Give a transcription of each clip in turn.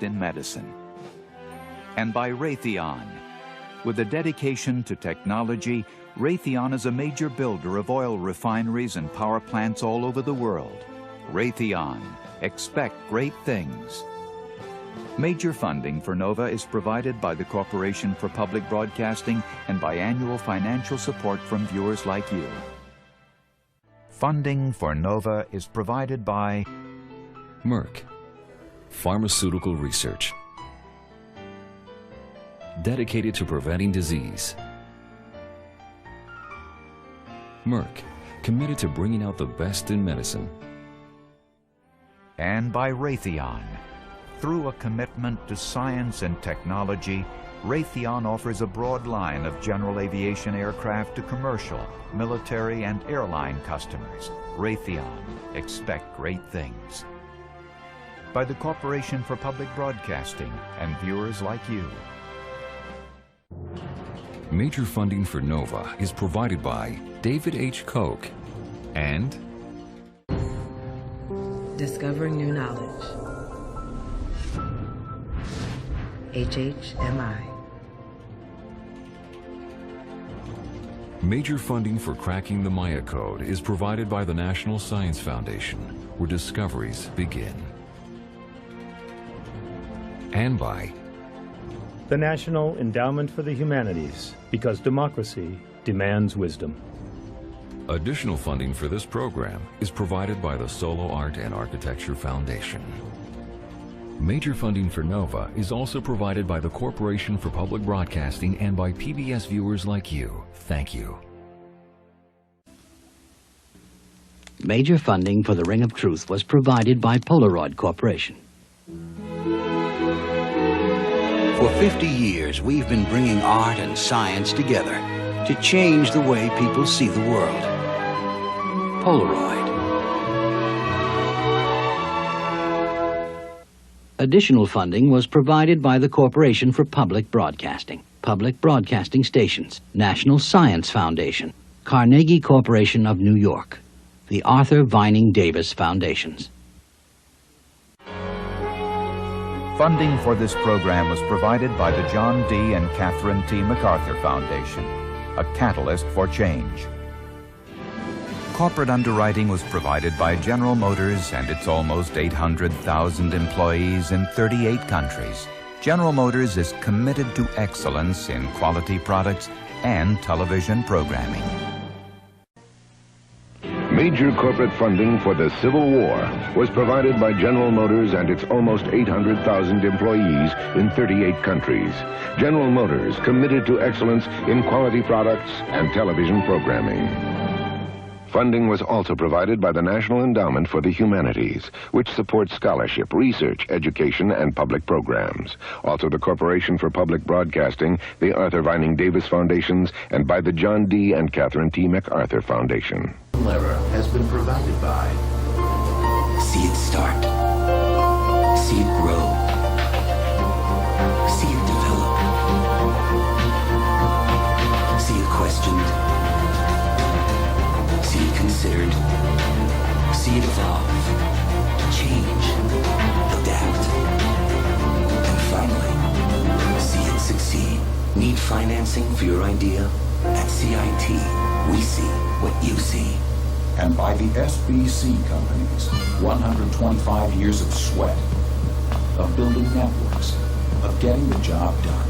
in medicine. And by Raytheon. With a dedication to technology, Raytheon is a major builder of oil refineries and power plants all over the world. Raytheon, expect great things. Major funding for NOVA is provided by the Corporation for Public Broadcasting and by annual financial support from viewers like you. Funding for NOVA is provided by Merck, pharmaceutical research, dedicated to preventing disease. Merck, committed to bringing out the best in medicine. And by Raytheon. Through a commitment to science and technology, Raytheon offers a broad line of general aviation aircraft to commercial, military, and airline customers. Raytheon, expect great things. By the Corporation for Public Broadcasting and viewers like you. Major funding for NOVA is provided by David H. Koch and Discovering New Knowledge. HHMI. Major funding for cracking the Maya Code is provided by the National Science Foundation, where discoveries begin. And by the National Endowment for the Humanities, because democracy demands wisdom. Additional funding for this program is provided by the Solo Art and Architecture Foundation. Major funding for NOVA is also provided by the Corporation for Public Broadcasting and by PBS viewers like you. Thank you. Major funding for the Ring of Truth was provided by Polaroid Corporation. For 50 years, we've been bringing art and science together to change the way people see the world. Polaroid. Additional funding was provided by the Corporation for Public Broadcasting, Public Broadcasting Stations, National Science Foundation, Carnegie Corporation of New York, the Arthur Vining Davis Foundations. Funding for this program was provided by the John D. and Catherine T. MacArthur Foundation, a catalyst for change. Corporate underwriting was provided by General Motors and its almost 800,000 employees in 38 countries. General Motors is committed to excellence in quality products and television programming. Major corporate funding for the Civil War was provided by General Motors and its almost 800,000 employees in 38 countries. General Motors committed to excellence in quality products and television programming. Funding was also provided by the National Endowment for the Humanities, which supports scholarship, research, education, and public programs. Also the Corporation for Public Broadcasting, the Arthur Vining Davis Foundations, and by the John D. and Catherine T. MacArthur Foundation. Era has been provided by. See it start. See it grow. See it develop. See it questioned. See it considered. See it evolve. Change. Adapt. And finally, see it succeed. Need financing for your idea? At CIT, we see what you see. And by the SBC companies, 125 years of sweat, of building networks, of getting the job done.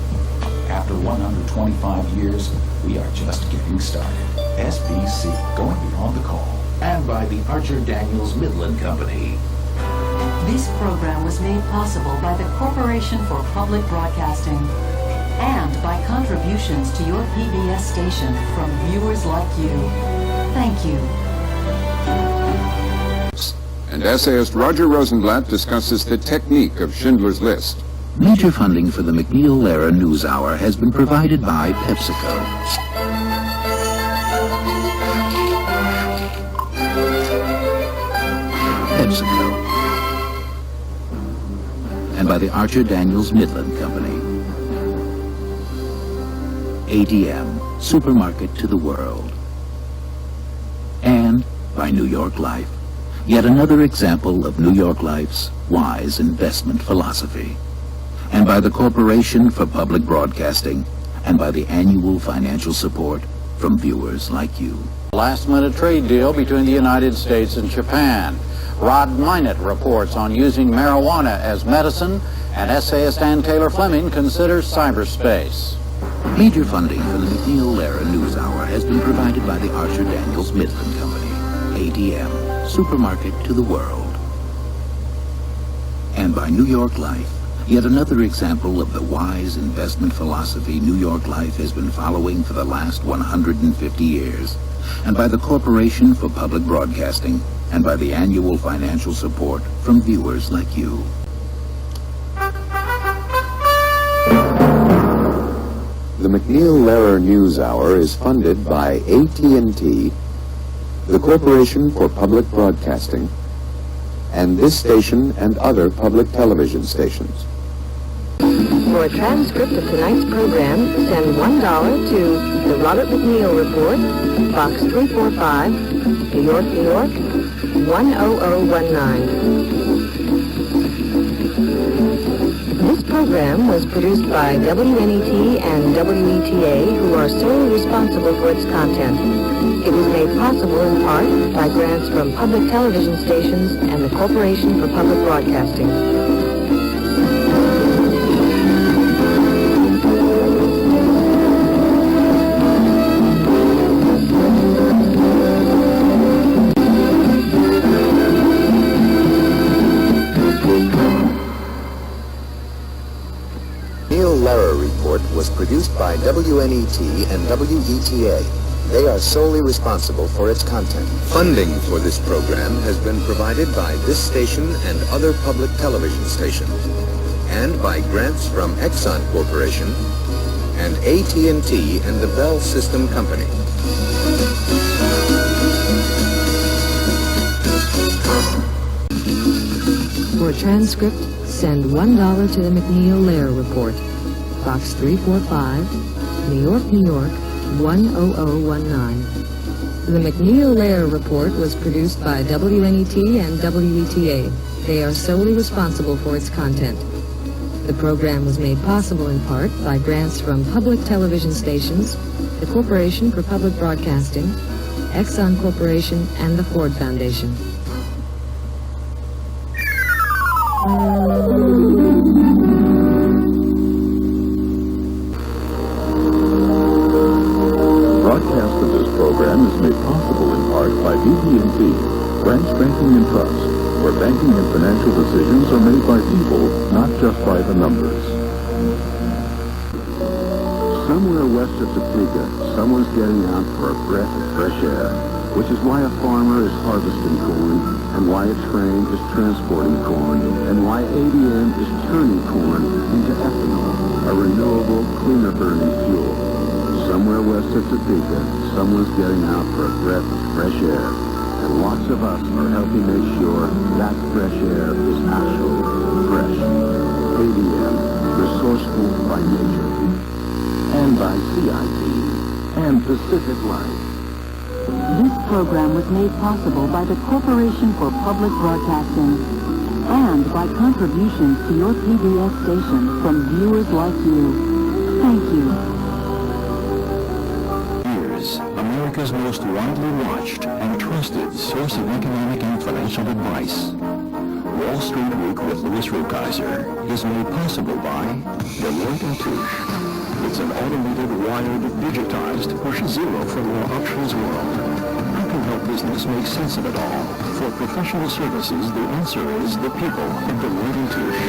After 125 years, we are just getting started. SBC, going beyond the call. And by the Archer Daniels Midland Company. This program was made possible by the Corporation for Public Broadcasting and by contributions to your PBS station from viewers like you. Thank you. And essayist Roger Rosenblatt discusses the technique of Schindler's List. Major funding for the McNeil-Lehrer News Hour has been provided by PepsiCo. PepsiCo. And by the Archer Daniels Midland Company. ADM, supermarket to the world. And by New York Life. Yet another example of New York Life's wise investment philosophy. and by the Corporation for Public Broadcasting, and by the annual financial support from viewers like you. Last-minute trade deal between the United States and Japan. Rod Minott reports on using marijuana as medicine, and essayist Ann Taylor Fleming considers cyberspace. Major funding for the McNeil-Lehrer NewsHour has been provided by the Archer Daniels Midland Company, ADM, supermarket to the world. And by New York Life, yet another example of the wise investment philosophy New York Life has been following for the last 150 years, and by the Corporation for Public Broadcasting, and by the annual financial support from viewers like you. The McNeil-Lehrer NewsHour is funded by AT&T, the Corporation for Public Broadcasting, and this station and other public television stations. For a transcript of tonight's program, send $1 to the Robert McNeil Report, Box 345, New York, New York, 10019. This program was produced by WNET and WETA, who are solely responsible for its content. It was made possible in part by grants from public television stations and the Corporation for Public Broadcasting. McNeil-Lehrer Report was produced by WNET and WETA. They are solely responsible for its content. Funding for this program has been provided by this station and other public television stations, and by grants from Exxon Corporation and AT&T and the Bell System Company. For a transcript, send $1 to the McNeil-Lehrer Report, Box 345, New York, New York, 10019. The McNeil-Lehrer Report was produced by WNET and WETA. They are solely responsible for its content. The program was made possible in part by grants from public television stations, the Corporation for Public Broadcasting, Exxon Corporation, and the Ford Foundation. Broadcast of this program is made possible in part by BB&T, Branch Banking and Trust, where banking and financial decisions are made by people, not just by the numbers. Somewhere west of Topeka, someone's getting out for a breath of fresh air, which is why a farmer is harvesting corn, and why a train is transporting corn, and why ADM is turning corn into ethanol, a renewable, cleaner-burning fuel. Somewhere west of Topeka, someone's getting out for a breath of fresh air, and lots of us are helping make sure that fresh air is actually fresh. ADM, resourceful by nature, and by CIP, and Pacific Life. This program was made possible by the Corporation for Public Broadcasting and by contributions to your PBS station from viewers like you. Thank you. Here's America's most widely watched and trusted source of economic and financial advice. Wall Street Week with Louis Rukeyser is made possible by Deloitte & Touche. It's an automated, wired, digitized push zero from your options world. How can help business make sense of it all? For professional services, the answer is the people of Deloitte & Touche.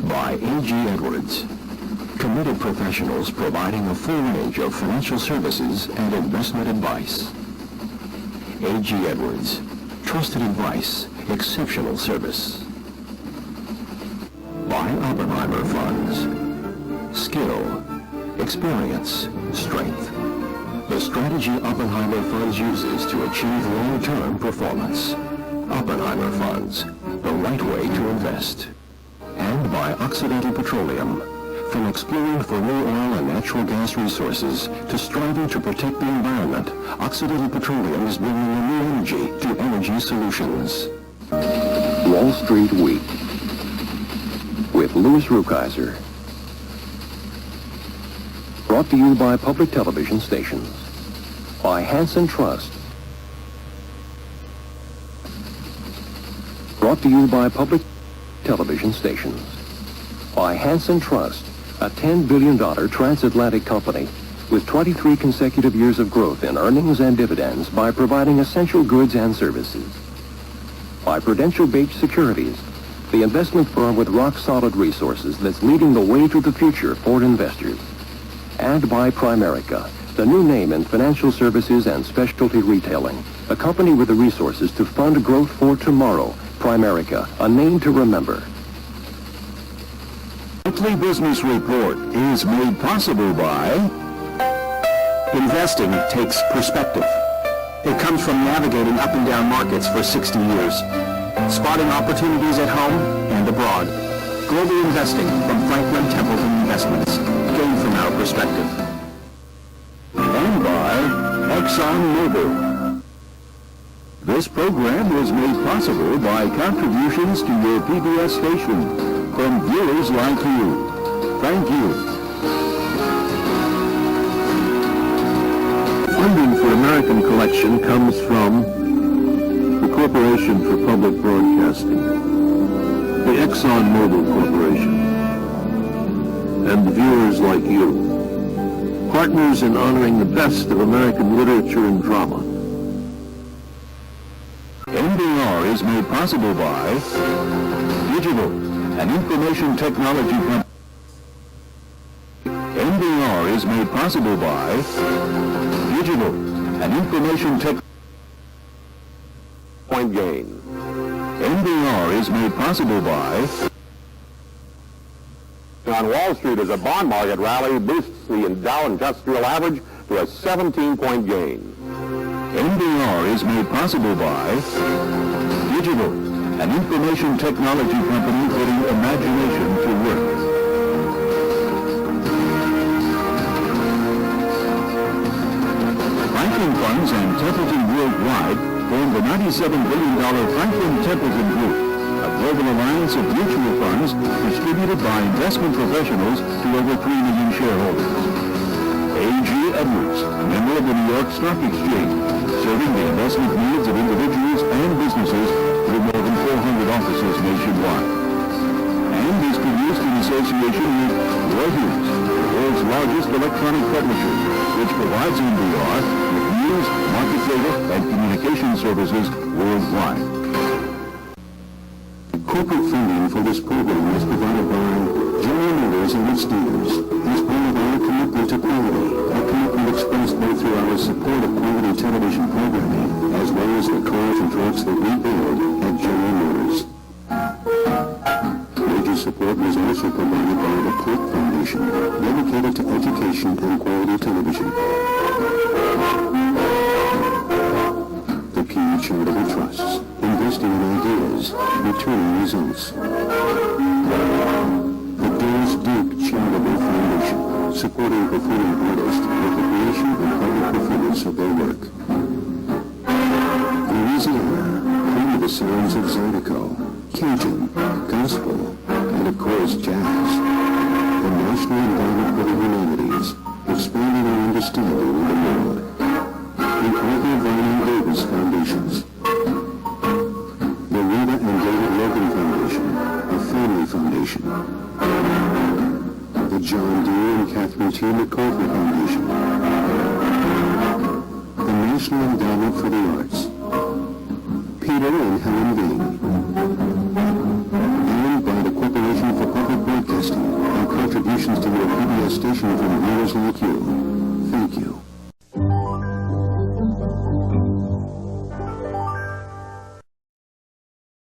By A.G. Edwards. Committed professionals providing a full range of financial services and investment advice. A.G. Edwards. Trusted advice, exceptional service. By Oppenheimer Funds. Skill, experience, strength. The strategy Oppenheimer Funds uses to achieve long-term performance. Oppenheimer Funds, the right way to invest. And by Occidental Petroleum. From exploring for new oil and natural gas resources to striving to protect the environment, Occidental Petroleum is bringing a new energy to energy solutions. Wall Street Week. Louis Rukeyser. Brought to you by public television stations. By Hanson Trust. Brought to you by public television stations. By Hanson Trust, a $10 billion transatlantic company with 23 consecutive years of growth in earnings and dividends by providing essential goods and services. By Prudential Bates Securities, the investment firm with rock-solid resources that's leading the way to the future for investors. And by Primerica, the new name in financial services and specialty retailing, a company with the resources to fund growth for tomorrow. Primerica, a name to remember. Monthly Business Report is made possible by... Investing takes perspective. It comes from navigating up and down markets for 60 years, spotting opportunities at home and abroad. Global Investing from Franklin Templeton Investments. Gain from our perspective. And by ExxonMobil. This program was made possible by contributions to your PBS station from viewers like you. Thank you. Funding for American Collection comes from the Corporation for Public Broadcasting, the ExxonMobil Corporation, and viewers like you, partners in honoring the best of American literature and drama. NBR is made possible by Digital, an information technology company. NBR is made possible by Digital, an information tech point gain. NBR is made possible by... On Wall Street as a bond market rally boosts the Dow Industrial Average to a 17-point gain. NBR is made possible by Digital, an information technology company putting imagination to work. Franklin Funds and Templeton Worldwide form the $97 billion Franklin Templeton Group, a global alliance of mutual funds distributed by investment professionals to over 3 million shareholders. A.G. Edwards, member of the New York Stock Exchange, serving the investment needs of individuals and businesses with more than 400 offices nationwide. And is produced in association with Reuters, the world's largest electronic publisher, which provides NBR with news, market data, and communication services worldwide. Corporate funding for this program is provided by General Motors and its dealers as part of our commitment to quality, a commitment expressed both through our support of quality television programming as well as the cars and trucks that we build at General Motors. Major support was also provided by the Pork Foundation, dedicated to education and quality television. The Pew Charitable Trusts, investing in ideas, returning results. The Doris Duke Charitable Foundation, supporting performing artists with the creation and public performance of their work. Louisiana, home of the sounds of Zydeco, Cajun, gospel, and of course jazz. The National Endowment for the Humanities, expanding our understanding of the world. The Arthur Vining Davis Foundations. The Rita and David Logan Foundation, a family foundation. The John D. and Catherine T. McCarthy Foundation. The National Endowment for the Arts. Peter and Helen Bing. And by the Corporation for Public Broadcasting and contributions to your PBS station from viewers like you. Thank you.